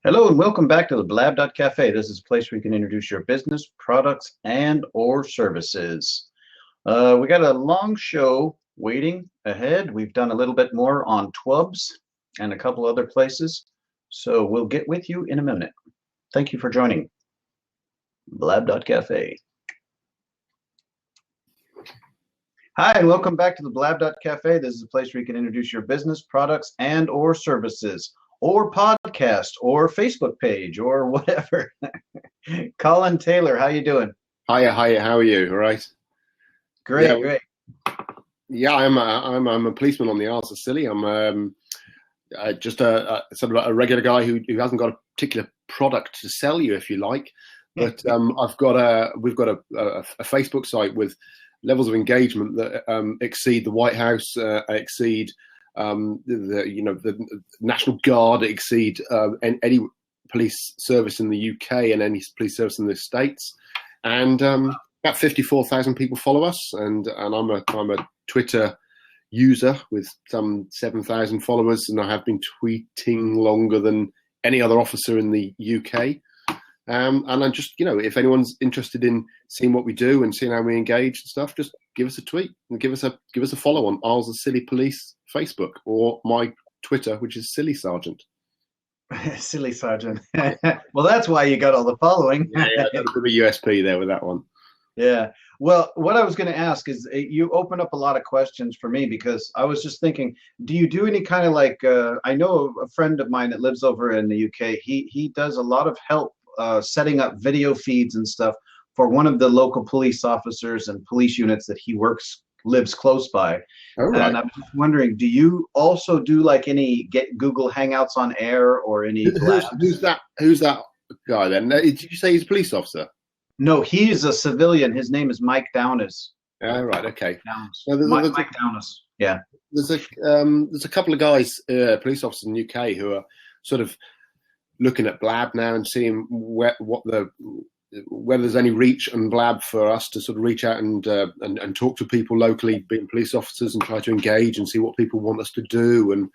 Hello and welcome back to the Blab.Cafe. This is a place where you can introduce your business, products, and or services. We got a long show waiting ahead. We've done a little bit more on Twubs and a couple other places. So we'll get with you in a minute. Thank you for joining Blab.Cafe. Hi, and welcome back to the Blab.Cafe. This is a place where you can introduce your business, products, and or services, or podcast, or Facebook page, or whatever. Colin Taylor, how you doing? Hiya, how are you? All right. Great, great. Yeah, I'm a policeman on the Isles of Scilly. I'm just a sort of a regular guy who hasn't got a particular product to sell you, if you like. But we've got a Facebook site with levels of engagement that exceed the White House, exceed the National Guard, exceed any police service in the UK and any police service in the States, and about 54,000 people follow us, and I'm a Twitter user with some 7,000 followers, and I have been tweeting longer than any other officer in the UK. And I'm just, if anyone's interested in seeing what we do and seeing how we engage and stuff, just give us a tweet and give us a follow on Isles of Scilly Police Facebook, or my Twitter, which is Silly Sergeant. Silly Sergeant. Well, that's why you got all the following. Yeah, a bit of a USP there with that one. Yeah. Well, what I was going to ask is you open up a lot of questions for me, because I was just thinking, do you do any kind of I know a friend of mine that lives over in the UK. He does a lot of help setting up video feeds and stuff for one of the local police officers and police units that he lives close by. Oh, right. And I'm just wondering, do you also do any get Google Hangouts on air or any who's that guy then? Did you say he's a police officer? No, he's a civilian. His name is Mike Downes. Oh, right, okay. Mike Downes. Yeah. There's a couple of guys, police officers in the UK, who are sort of looking at Blab now and seeing whether there's any reach on Blab for us to sort of reach out and talk to people locally, being police officers, and try to engage and see what people want us to do, and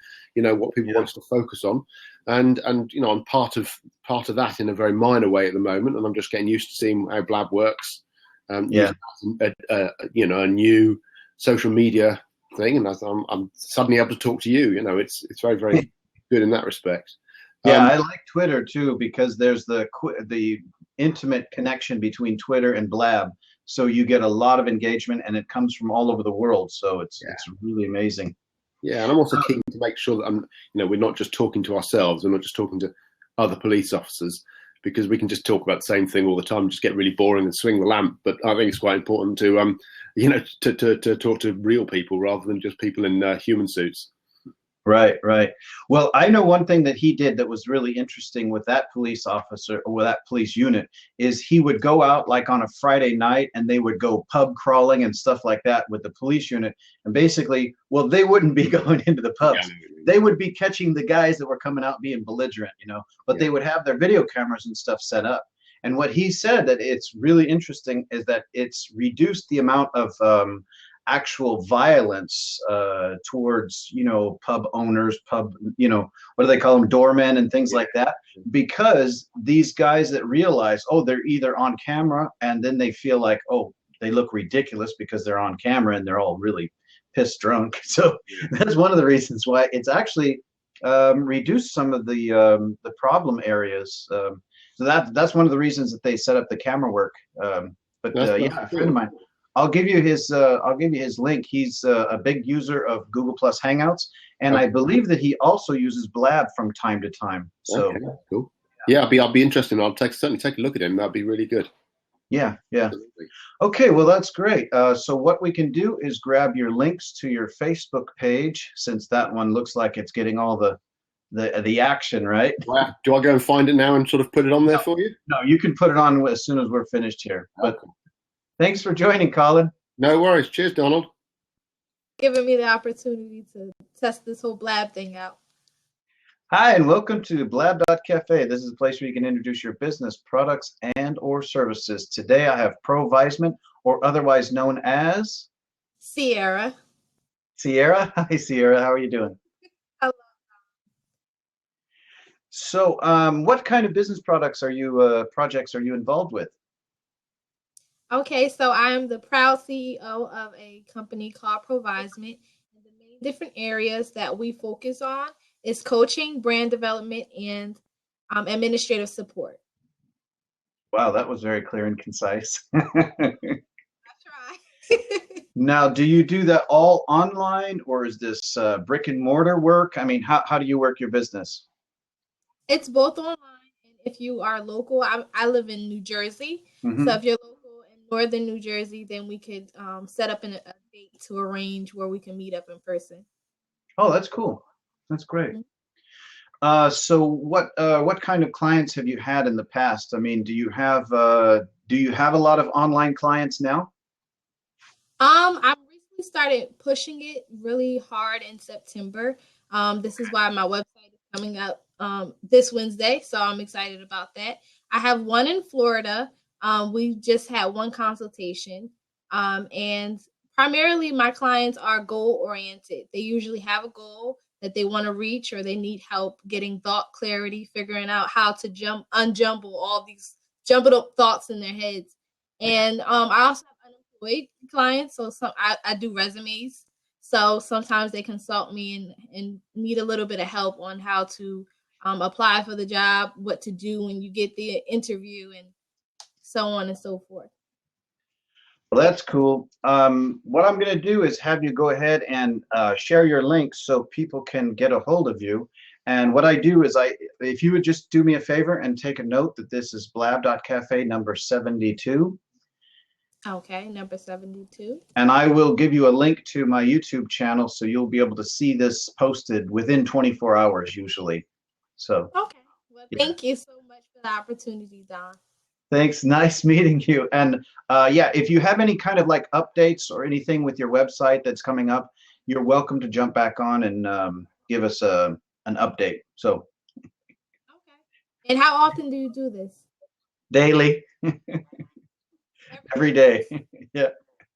what people want us to focus on. And I'm part of that in a very minor way at the moment, and I'm just getting used to seeing how Blab works. A new social media thing, and I'm suddenly able to talk to you. It's very, very good in that respect. Yeah, I like Twitter too, because there's the intimate connection between Twitter and Blab. So you get a lot of engagement, and it comes from all over the world. So it's really amazing. Yeah, and I'm also keen to make sure that we're not just talking to ourselves. We're not just talking to other police officers, because we can just talk about the same thing all the time, just get really boring and swing the lamp. But I think it's quite important to to talk to real people rather than just people in human suits. Right. Well, I know one thing that he did that was really interesting with that police officer, or with that police unit, is he would go out on a Friday night, and they would go pub crawling and stuff like that with the police unit. And basically, well, they wouldn't be going into the pubs. They would be catching the guys that were coming out being belligerent, but they would have their video cameras and stuff set up. And what he said that it's really interesting is that it's reduced the amount of actual violence towards pub owners, what do they call them, doormen and things like that, because these guys that realize, they're either on camera, and then they feel like, they look ridiculous because they're on camera and they're all really pissed drunk. So that's one of the reasons why it's actually reduced some of the problem areas. So that's one of the reasons that they set up the camera work. A friend of mine, I'll give you his link. He's a big user of Google Plus Hangouts, and I believe that he also uses Blab from time to time. So okay, cool. Yeah, I'll be interested. I'll certainly take a look at him. That'd be really good. Yeah. Okay, well, that's great. So what we can do is grab your links to your Facebook page, since that one looks like it's getting all the action, right? Do I go and find it now and sort of put it on there for you? No, you can put it on as soon as we're finished here. But thanks for joining, Colin. No worries. Cheers, Donald. Giving me the opportunity to test this whole Blab thing out. Hi, and welcome to Blab.Cafe. This is a place where you can introduce your business, products, and or services. Today I have Pro Weisman, or otherwise known as Sierra. Sierra? Hi, Sierra. How are you doing? Hello. So, what kind of business projects are you involved with? Okay, so I am the proud CEO of a company called Provisement. And the main different areas that we focus on is coaching, brand development, and administrative support. Wow, that was very clear and concise. I try. Now, do you do that all online, or is this brick and mortar work? I mean, how do you work your business? It's both online and if you are local. I live in New Jersey, so Hmm. if you're local in northern New Jersey, then we could set up a date to arrange where we can meet up in person. Oh, that's cool. That's great. Mhm. So what kind of clients have you had in the past? I mean, do you have a lot of online clients now? I recently started pushing it really hard in September. This is why my website is coming up this Wednesday, so I'm excited about that. I have one in Florida. We just had one consultation, and primarily my clients are goal oriented. They usually have a goal that they want to reach, or they need help getting thought clarity, figuring out how to unjumble all these jumbled up thoughts in their heads. And I also have unemployed clients, so I do resumes. So sometimes they consult me and need a little bit of help on how to apply for the job, what to do when you get the interview, and so on and so forth. Well, that's cool. What I'm going to do is have you go ahead and share your links so people can get a hold of you. And what I do is if you would just do me a favor and take a note that this is Blab.Cafe number 72. Okay, number 72. And I will give you a link to my YouTube channel so you'll be able to see this posted within 24 hours usually. So, Okay. Well, yeah. thank you so much for the opportunity, Don. Thanks. Nice meeting you. And yeah, if you have any kind of like updates or anything with your website that's coming up, you're welcome to jump back on and give us an update. So, Okay. And how often do you do this? daily, every day. Yeah.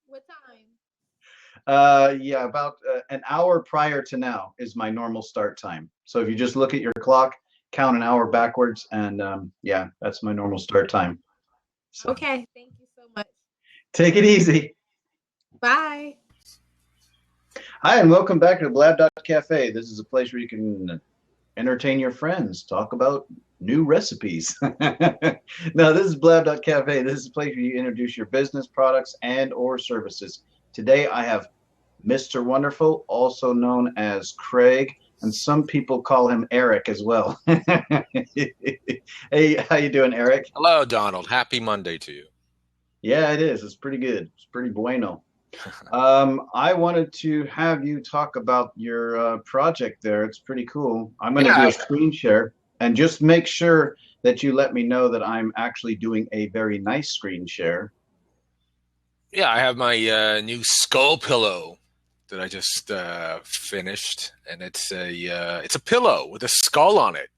What time? Yeah, about an hour prior to now is my normal start time. So if you just look at your clock, count an hour backwards, and yeah, that's my normal start time. So Okay. Thank you so much. take it easy. Bye. Hi, and welcome back to Blab.Cafe. This is a place where you can entertain your friends, talk about new recipes. No, this is Blab.Cafe. This is a place where you introduce your business products and or services. Today I have Mr. Wonderful, also known as Craig, and some people call him Eric as well. Hey, how you doing, Eric? Hello, Donald. Happy Monday to you. Yeah, it is. It's pretty good. It's pretty bueno. I wanted to have you talk about your project there. It's pretty cool. I'm going to do a screen share and just make sure that you let me know that I'm actually doing a very nice screen share. Yeah, I have my new skull pillow that I just finished, and it's a pillow with a skull on it,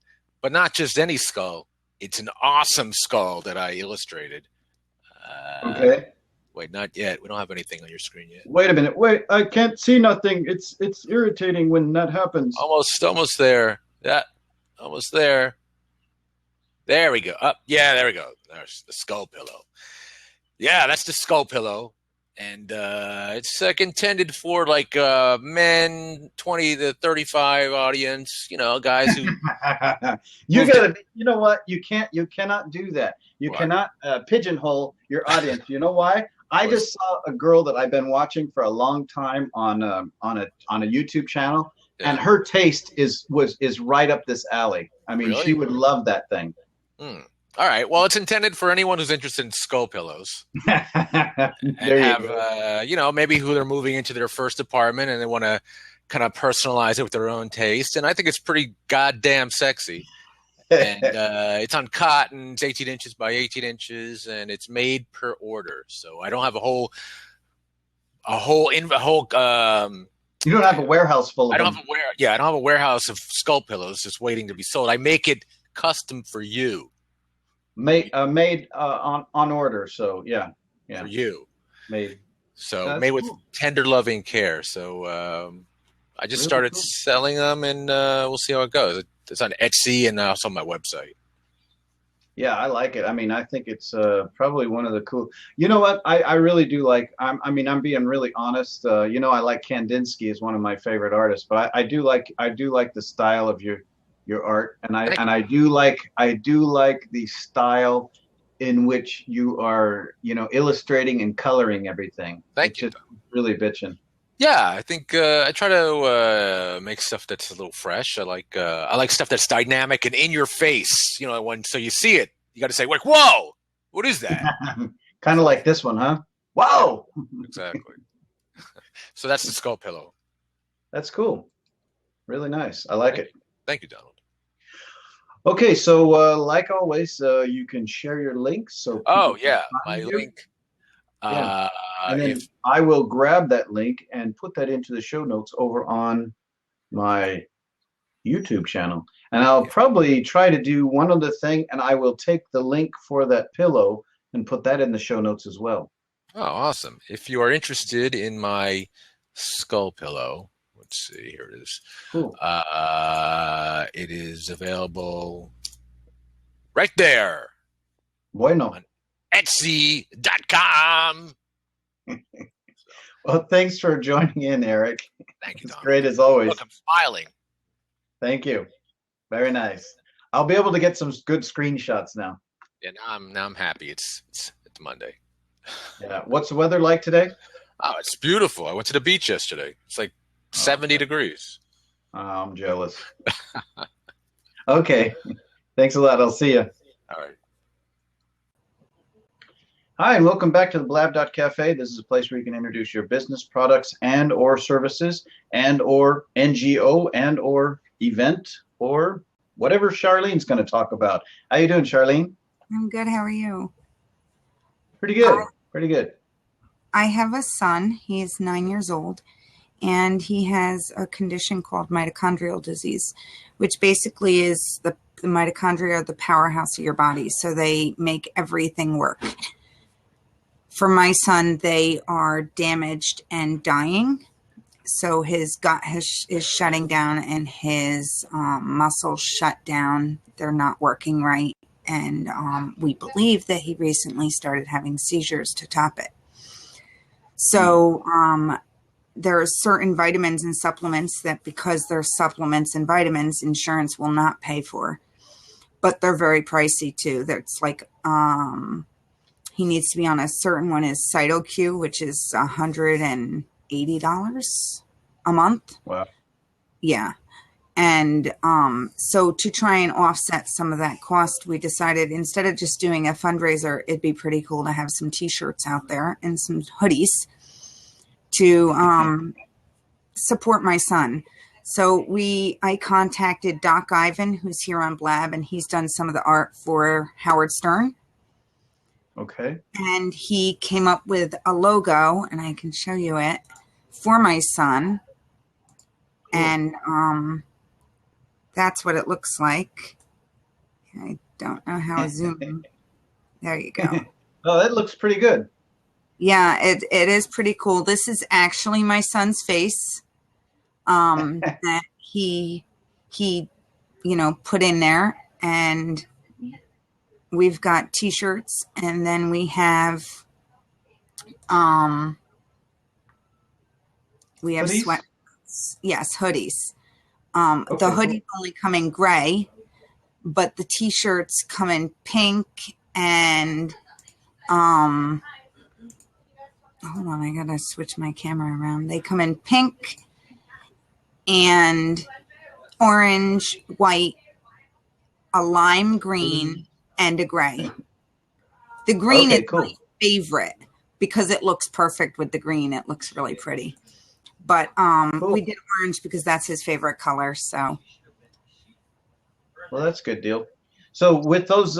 but not just any skull. It's an awesome skull that I illustrated. Okay. Wait, not yet. We don't have anything on your screen yet. Wait a minute. Wait, I can't see nothing. It's irritating when that happens. Almost there. Yeah, almost there. There we go. Up. Yeah, there we go. There's the skull pillow. Yeah, that's the skull pillow. And it's intended for like men 20 to 35 audience, guys who you gotta, you know what? You cannot do that. You What? cannot pigeonhole your audience. You know why? I just saw a girl that I've been watching for a long time on a YouTube channel, and her taste is right up this alley. I mean, Really? she would love that thing. All right. Well, it's intended for anyone who's interested in skull pillows There and you have, go. Maybe who they're moving into their first apartment and they want to kind of personalize it with their own taste. And I think it's pretty goddamn sexy. And it's on cotton. It's 18 inches by 18 inches, and it's made per order. So I don't have a whole. You don't have a warehouse full of them. I don't have a warehouse of skull pillows just waiting to be sold. I make it custom for you. Made on order. So yeah. For you. Made. So That's made with cool. tender, loving care. So I just Really started cool. selling them, and we'll see how it goes. It's on Etsy and also on my website. Yeah, I like it. I mean, I think it's probably one of the cool. You know what? I really do like. I mean, I'm being really honest. You know, I like Kandinsky is one of my favorite artists, but I do like the style of your art, and Thank I do like the style in which you are, you know, illustrating and coloring everything. thank It's you. just really bitching. Yeah, I think I try to make stuff that's a little fresh. I like stuff that's dynamic and in your face. You know, when so you see it, you got to say like, "Whoa, what is that?" Kind of like this one, huh? Yeah, Wow, exactly. So that's the skull pillow. that's cool. Really nice. I like it. Thank you, Donald. Okay, so like always, you can share your links so people Oh can yeah, find my you. link. Yeah, Uh, and then if I will grab that link and put that into the show notes over on my YouTube channel. And I'll probably try to do one other thing, and I will take the link for that pillow and put that in the show notes as well. Oh, awesome! If you are interested in my skull pillow, let's see. Here it is. Cool. It is available right there Bueno. on Etsy.com. Well, thanks for joining in, Eric. Thank you, It's Donald. great as always. Look, I'm smiling. Thank you. Very nice. I'll be able to get some good screenshots now. Yeah, now I'm happy. It's Monday. Yeah. What's the weather like today? Oh, it's beautiful. I went to the beach yesterday. It's like 70 degrees. Oh, I'm jealous. Okay. Thanks a lot. I'll see you. All right. Hi, and welcome back to the Blab.Cafe. This is a place where you can introduce your business, products, and or services, and or NGO, and or event, or whatever Charlene's going to talk about. How you doing, Charlene? I'm good. How are you? Pretty good. Pretty good. I have a son. He's 9 years old, and he has a condition called mitochondrial disease, which basically is the mitochondria are the powerhouse of your body, so they make everything work. For my son, they are damaged and dying. So his gut is shutting down and his muscles shut down. They're not working right. And we believe that he recently started having seizures to top it. So there are certain vitamins and supplements that, because they're supplements and vitamins, insurance will not pay for. But they're very pricey too. That's like he needs to be on a certain one is CytoQ, which is $180 a month. Wow. Yeah. And so to try and offset some of that cost, we decided instead of just doing a fundraiser, it'd be pretty cool to have some t-shirts out there and some hoodies to support my son. So I contacted Doc Ivan, who's here on Blab, and he's done some of the art for Howard Stern. Okay. And he came up with a logo, and I can show you it, for my son. And that's what it looks like. I don't know how to zoom in. There you go. Oh, that looks pretty good. Yeah, it is pretty cool. This is actually my son's face that he put in there. And we've got t-shirts, and then we have Hoodies? sweats. Yes, hoodies. Okay, The hoodies only come in gray, but the t-shirts come in pink and hold on, I gotta switch my camera around. They come in pink and orange, white, a lime green, and a gray. The green is cool. my favorite because it looks perfect with the green. It looks really pretty. But Cool. we did orange because that's his favorite color. So Well, that's a good deal. So with those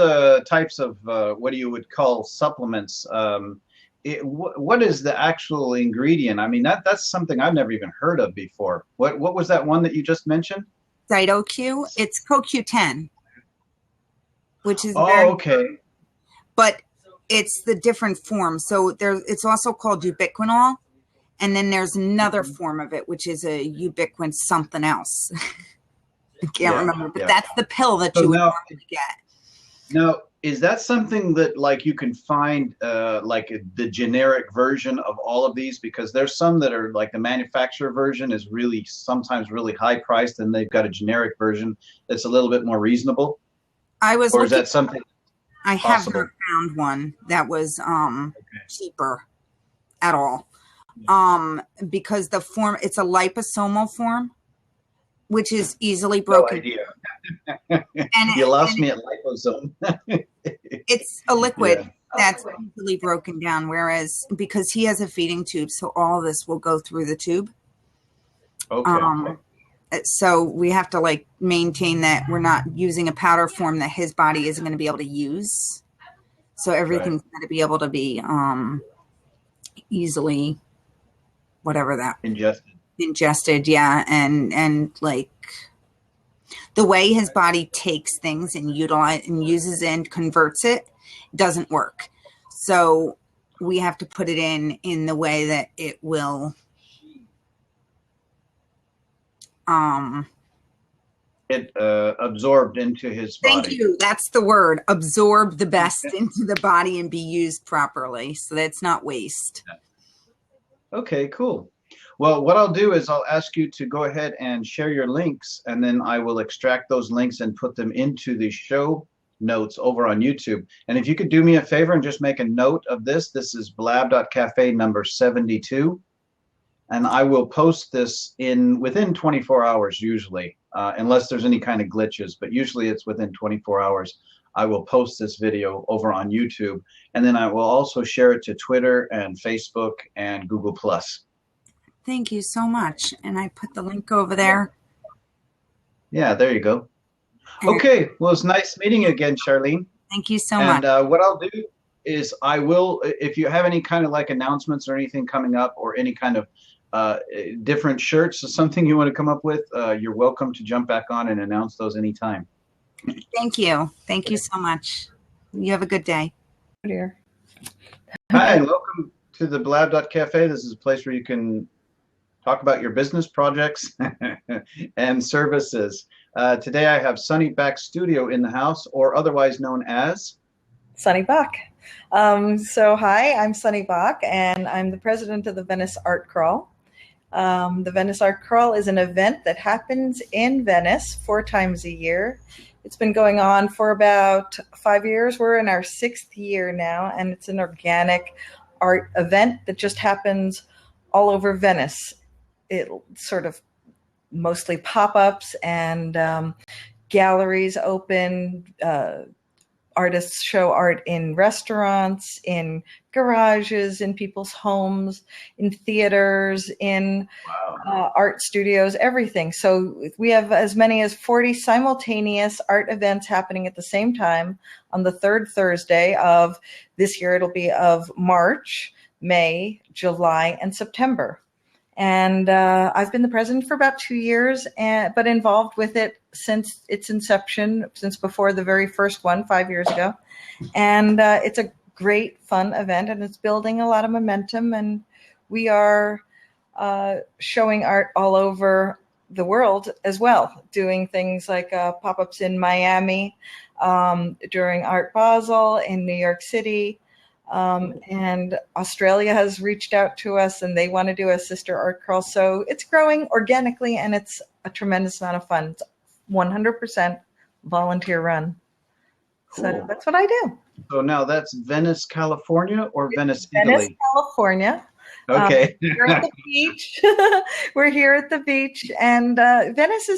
types of what you would call supplements, what is the actual ingredient? I mean, that's something I've never even heard of before. What was that one that you just mentioned? CytoQ, it's CoQ10, which is okay. but it's the different form. So it's also called ubiquinol, And then there's another form of it, which is a ubiquitous something else. I can't remember, but that's the pill that you would normally get. Now, is that something that like you can find like the generic version of all of these? Because there's some that are like the manufacturer version is really sometimes really high priced, and they've got a generic version that's a little bit more reasonable. Or is that something I have not found one that was cheaper at all. Because the form, it's a liposomal form, which is easily broken. No idea. And you lost me at liposome. It's a liquid that's easily broken down, whereas because he has a feeding tube, so all this will go through the tube. Okay. So we have to like maintain that we're not using a powder form that his body isn't going to be able to use. So everything's going to be able to be easily, whatever that ingested, yeah, and like the way his body takes things and uses and converts it doesn't work. So we have to put it in the way that it will. It absorbed into his body. Thank you. That's the word. Absorb the best into the body and be used properly. So that's not waste. Okay, cool. Well, what I'll do is I'll ask you to go ahead and share your links, and then I will extract those links and put them into the show notes over on YouTube. And if you could do me a favor and just make a note of this. This is Blab.Cafe number 72. And I will post this within 24 hours usually, unless there's any kind of glitches, but usually it's within 24 hours. I will post this video over on YouTube, and then I will also share it to Twitter and Facebook and Google+. Thank you so much. And I put the link over there. Yeah, there you go. Okay, well, it's nice meeting you again, Charlene. Thank you so much. And what I'll do is I will, if you have any kind of like announcements or anything coming up, or any kind of different shirts or something you want to come up with, you're welcome to jump back on and announce those anytime. Thank you. Thank you so much. You have a good day. Dear. Hi, and welcome to the Blab.Cafe. This is a place where you can talk about your business projects and services. Today I have Sunny Bach Studio in the house, or otherwise known as Sunny Bach. So hi, I'm Sunny Bach, and I'm the president of the Venice Art Crawl. The Venice Art Crawl is an event that happens in Venice 4 times a year. It's been going on for about 5 years. We're in our 6th year now, and it's an organic art event that just happens all over Venice. It sort of mostly pop-ups and galleries open. Artists show art in restaurants, in garages, in people's homes, in theaters, in art studios, everything. So we have as many as 40 simultaneous art events happening at the same time on the 3rd Thursday of this year. It'll be of March, May, July, and September. And I've been the president for about 2 years, but involved with it since its inception, since before the very first one 5 years ago. And it's a great, fun event, and it's building a lot of momentum. And we are showing art all over the world as well, doing things like pop-ups in Miami, during Art Basel, in New York City. And Australia has reached out to us, and they want to do a sister art crawl. So it's growing organically, and it's a tremendous amount of fun. It's 100% volunteer run. Cool. So that's what I do. So now that's Venice, California, or Venice, Venice, Italy? California. Okay. We're at the beach. We're here at the beach, and Venice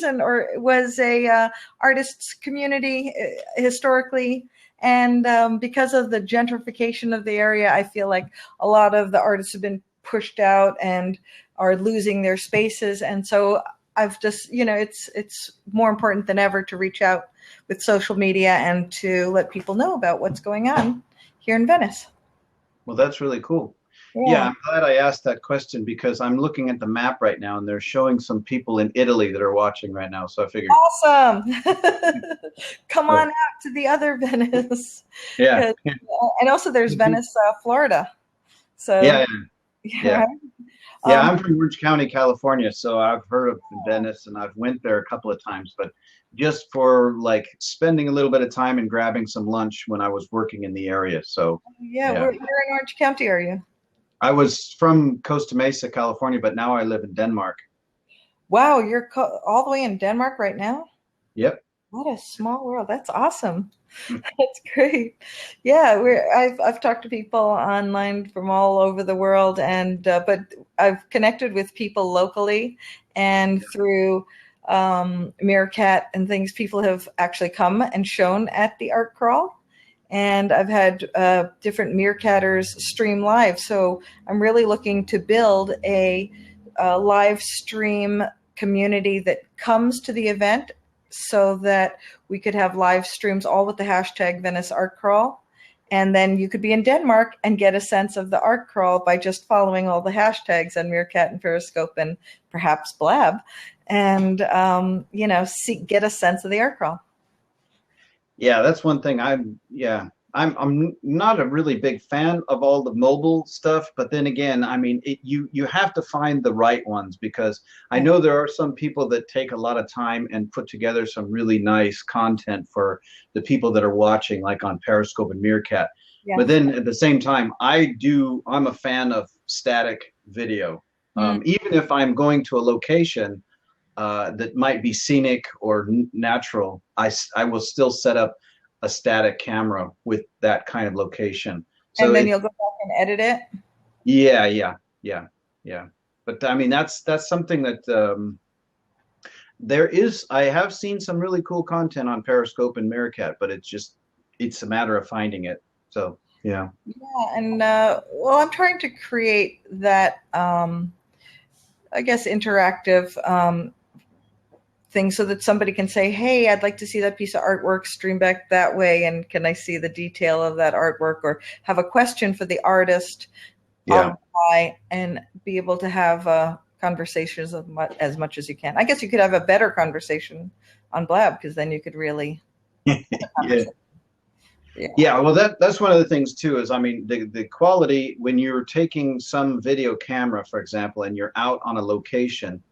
was a artists' community historically. And because of the gentrification of the area, I feel like a lot of the artists have been pushed out and are losing their spaces. And so I've just, it's more important than ever to reach out with social media and to let people know about what's going on here in Venice. Well, that's really cool. Yeah, I'm glad I asked that question, because I'm looking at the map right now, and they're showing some people in Italy that are watching right now. So I figured, awesome. Come on out to the other Venice. Yeah. And also there's Venice, Florida. So yeah. Yeah, I'm from Orange County, California, so I've heard of Venice and I've went there a couple of times, but just for like spending a little bit of time and grabbing some lunch when I was working in the area. So Yeah, yeah, where in Orange County are you? I was from Costa Mesa, California, but now I live in Denmark. Wow, you're all the way in Denmark right now? Yep. What a small world. That's awesome. That's great. Yeah, I've talked to people online from all over the world, and but I've connected with people locally, and through Meerkat and things, people have actually come and shown at the art crawl, and I've had different Meerkatters stream live. So I'm really looking to build a live stream community that comes to the event, so that we could have live streams all with the hashtag Venice Art Crawl. And then you could be in Denmark and get a sense of the art crawl by just following all the hashtags on Meerkat and Periscope and perhaps Blab, and get a sense of the art crawl. Yeah, that's one thing I'm not a really big fan of all the mobile stuff, but then again, I mean, you have to find the right ones, because I know there are some people that take a lot of time and put together some really nice content for the people that are watching, like on Periscope and Meerkat. Yeah. But then at the same time, I'm a fan of static video. Even if I'm going to a location that might be scenic or natural, I will still set up a static camera with that kind of location. So and then you'll go back and edit it. Yeah. But I mean, that's something that I have seen some really cool content on Periscope and Meerkat, but it's a matter of finding it. So yeah. Yeah, and I'm trying to create that, I guess, interactive thing, so that somebody can say, hey, I'd like to see that piece of artwork stream back that way, and can I see the detail of that artwork, or have a question for the artist on the fly, and be able to have conversations as much as you can. I guess you could have a better conversation on Blab, because then you could really Yeah, well, that's one of the things too, is I mean, the quality when you're taking some video camera, for example, and you're out on a location.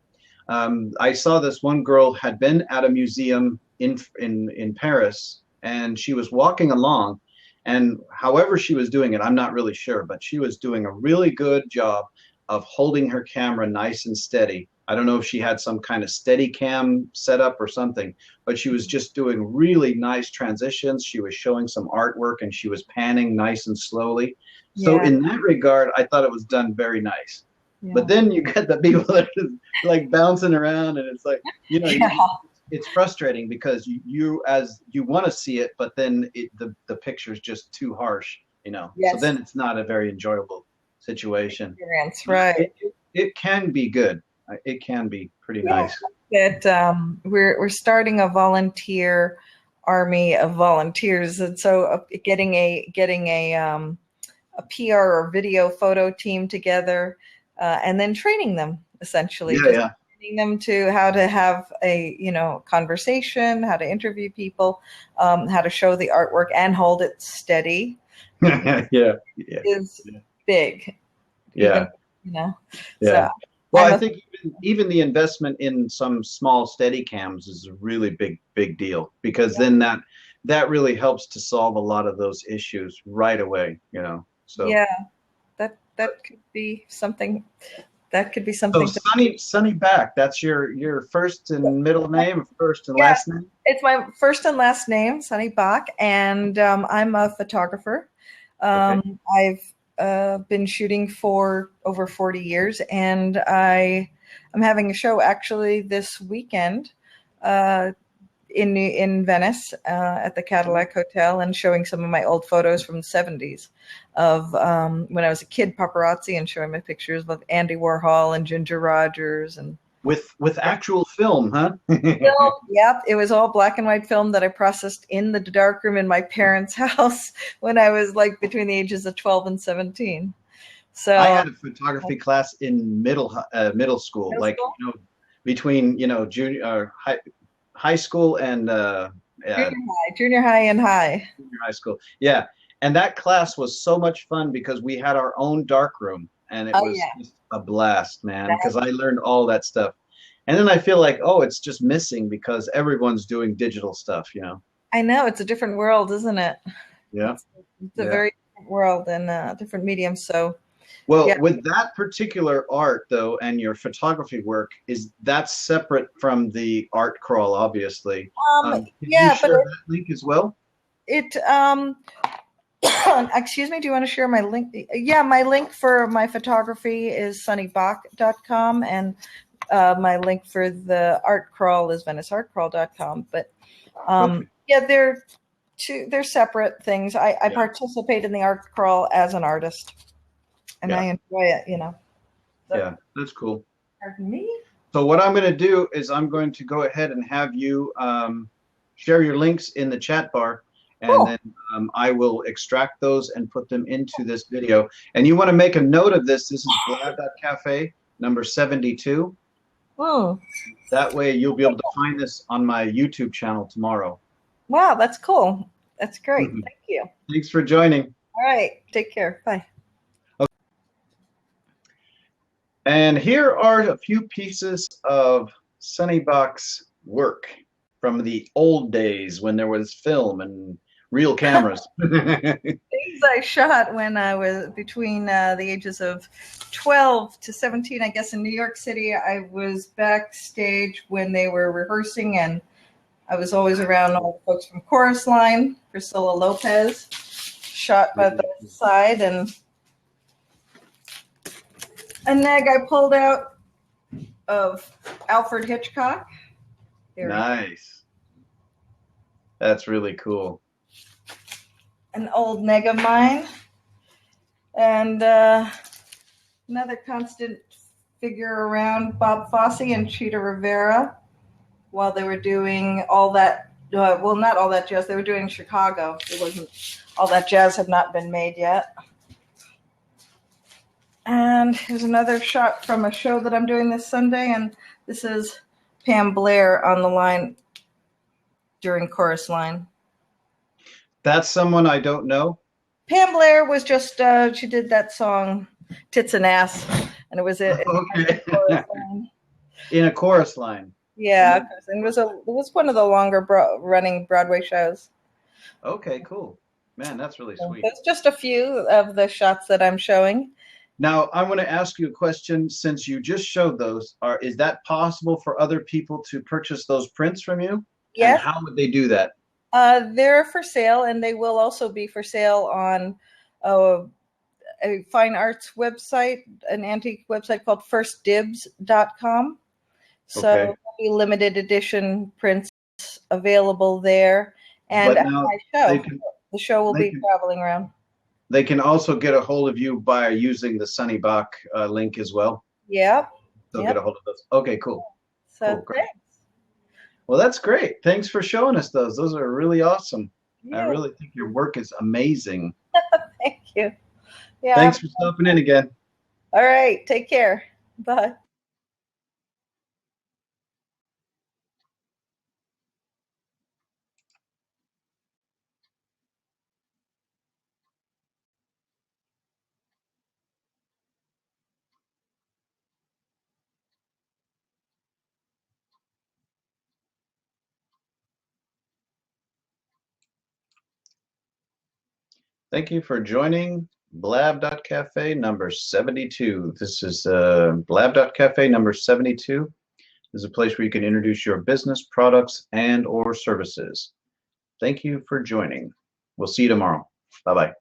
I saw this one girl had been at a museum in Paris, and she was walking along, and however she was doing it, I'm not really sure, but she was doing a really good job of holding her camera nice and steady. I don't know if she had some kind of steady cam setup or something, but she was just doing really nice transitions. She was showing some artwork, and she was panning nice and slowly. So in that regard, I thought it was done very nice. Yeah. But then you get the people that are like bouncing around, and it's like, it's frustrating, because you want to see it, but then the picture's just too harsh, Yes. So then it's not a very enjoyable situation. Experience, right? It can be good. It can be pretty nice. That we're starting a volunteer army of volunteers, and so getting a PR or video photo team together. And then training them, essentially, training them to how to have a conversation, how to interview people, how to show the artwork and hold it steady. Is big. Yeah. So well, I think even the investment in some small steady cams is a really big deal, because then that really helps to solve a lot of those issues right away. So that could be something. So Sunny Back. That's your first and middle name, first and last name. It's my first and last name, Sunny Bach, and I'm a photographer. I've been shooting for over 40 years, and I'm having a show actually this weekend in Venice at the Cadillac Hotel, and showing some of my old photos from the 70s of when I was a kid, paparazzi, and showing my pictures of Andy Warhol and Ginger Rogers. And with actual film, huh? Film, yep, it was all black and white film that I processed in the darkroom in my parents' house when I was like between the ages of 12 and 17. So I had a photography class in middle school, between junior high school and junior high and high school. Yeah. And that class was so much fun, because we had our own dark room, and it Oh, was yeah. just a blast, man, because I learned all that stuff. And then I feel like, oh, it's just missing because everyone's doing digital stuff, you know? I know, it's a different world, isn't it? Yeah. It's a very different world and different mediums. So, Well, yeah. with that particular art, though, and your photography work, is that separate from the art crawl, obviously. Can you Yeah, but share that link as well? Excuse me, do you want to share my link? Yeah, my link for my photography is sunnybach.com, and my link for the art crawl is veniceartcrawl.com. But Okay. yeah, they're separate things. I participate in the art crawl as an artist, and I enjoy it, you know. So, Yeah, that's cool. pardon me? So what I'm going to do is I'm going to go ahead and have you share your links in the chat bar, and then I will extract those and put them into this video. And you want to make a note of this. This is Blab.Cafe number 72. Oh, That way you'll be able to find this on my YouTube channel tomorrow. wow, that's cool. That's great. Thank you. Thanks for joining. All right, take care. Bye. And here are a few pieces of Sunny Bach's work from the old days when there was film and real cameras. Things I shot when I was between the ages of 12 to 17, I guess, in New York City. I was backstage when they were rehearsing, and I was always around all the folks from Chorus Line. Priscilla Lopez shot by the side, and a neg I pulled out of Alfred Hitchcock. Nice. That's really cool. An old neg of mine. And another constant figure around, Bob Fosse and Cheetah Rivera, while they were doing all that, well, not all that jazz, they were doing Chicago. It wasn't, all that jazz had not been made yet. And here's another shot from a show that I'm doing this Sunday, and this is Pam Blair on the line during Chorus Line. That's someone I don't know. Pam Blair was just, she did that song, Tits and Ass, and it was in Okay. a chorus line. In a chorus line. Yeah, and it was one of the longer running Broadway shows. Okay, cool. Man, that's really sweet. That's just a few of the shots that I'm showing. Now, I want to ask you a question. Since you just showed those, is that possible for other people to purchase those prints from you? Yes. And how would they do that? They're for sale, and they will also be for sale on a fine arts website, an antique website called firstdibs.com. So there'll be limited edition prints available there. And at my show, the show will be traveling around. They can also get a hold of you by using the Sunny Bach link as well. Yep. They'll get a hold of those. Okay, cool. So cool, great. Well, that's great. Thanks for showing us those. Those are really awesome. Yeah. I really think your work is amazing. Thank you. Yeah. Thanks for stopping in again. All right. Take care. Bye. Thank you for joining Blab.Cafe number 72. This is Blab.Cafe number 72. This is a place where you can introduce your business, products, and or services. Thank you for joining. We'll see you tomorrow. Bye-bye.